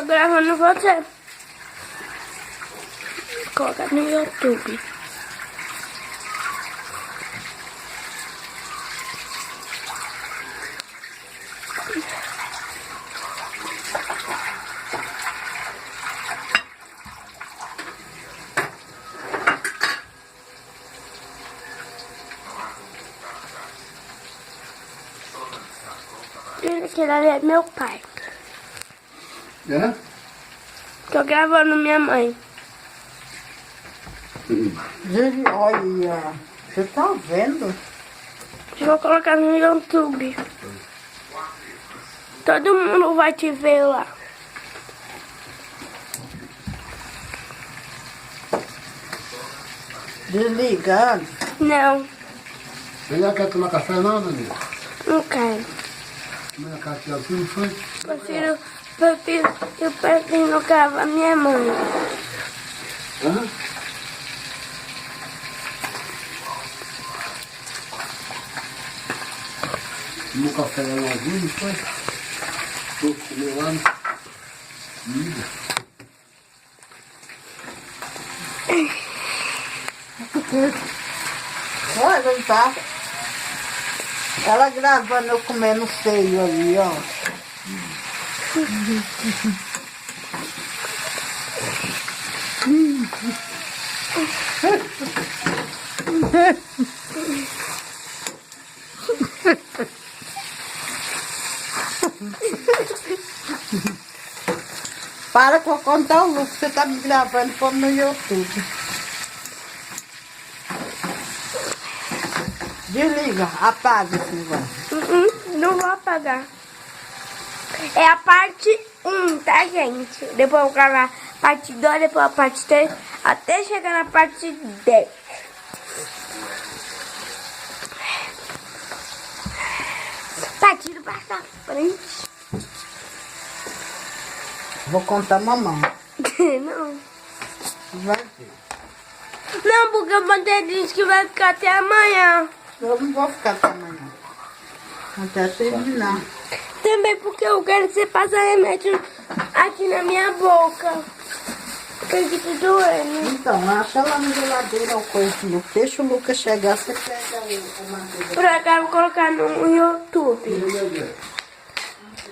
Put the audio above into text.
Tô gravando você. Coloca no YouTube. Aquele ali é meu pai. É? Tô gravando minha mãe. Gente, olha, você tá vendo? Vou colocar no YouTube. Todo mundo vai te ver lá. Desligando. Não, Você já quer tomar café não, Daniel? não quero. Tomar café aqui, não foi? Eu prefiro gravar minha mãe. Hã? Tomou café lá no azul, não foi? Tô comendo lá no... Olha, não tá? Ela gravando eu comendo feio ali, ó. Para com contar o lucro, você tá me gravando como no YouTube. Desliga, apaga esse negócio. Não vou apagar. É a parte 1, tá, gente? Depois eu vou gravar a parte 2, depois a parte 3, até chegar na parte 10. Partindo pra frente. Vou contar mamãe. Não. Vai ver. Não, porque a mãe disse que vai ficar até amanhã. Eu não vou ficar até amanhã. Até terminar. Também porque eu quero que você passe remédio aqui na minha boca. Porque tá doendo. Então, acha lá na geladeira o coisinho. Deixa o Lucas chegar, você pega o manteiga. Por acaso eu vou colocar no YouTube. Meu Deus.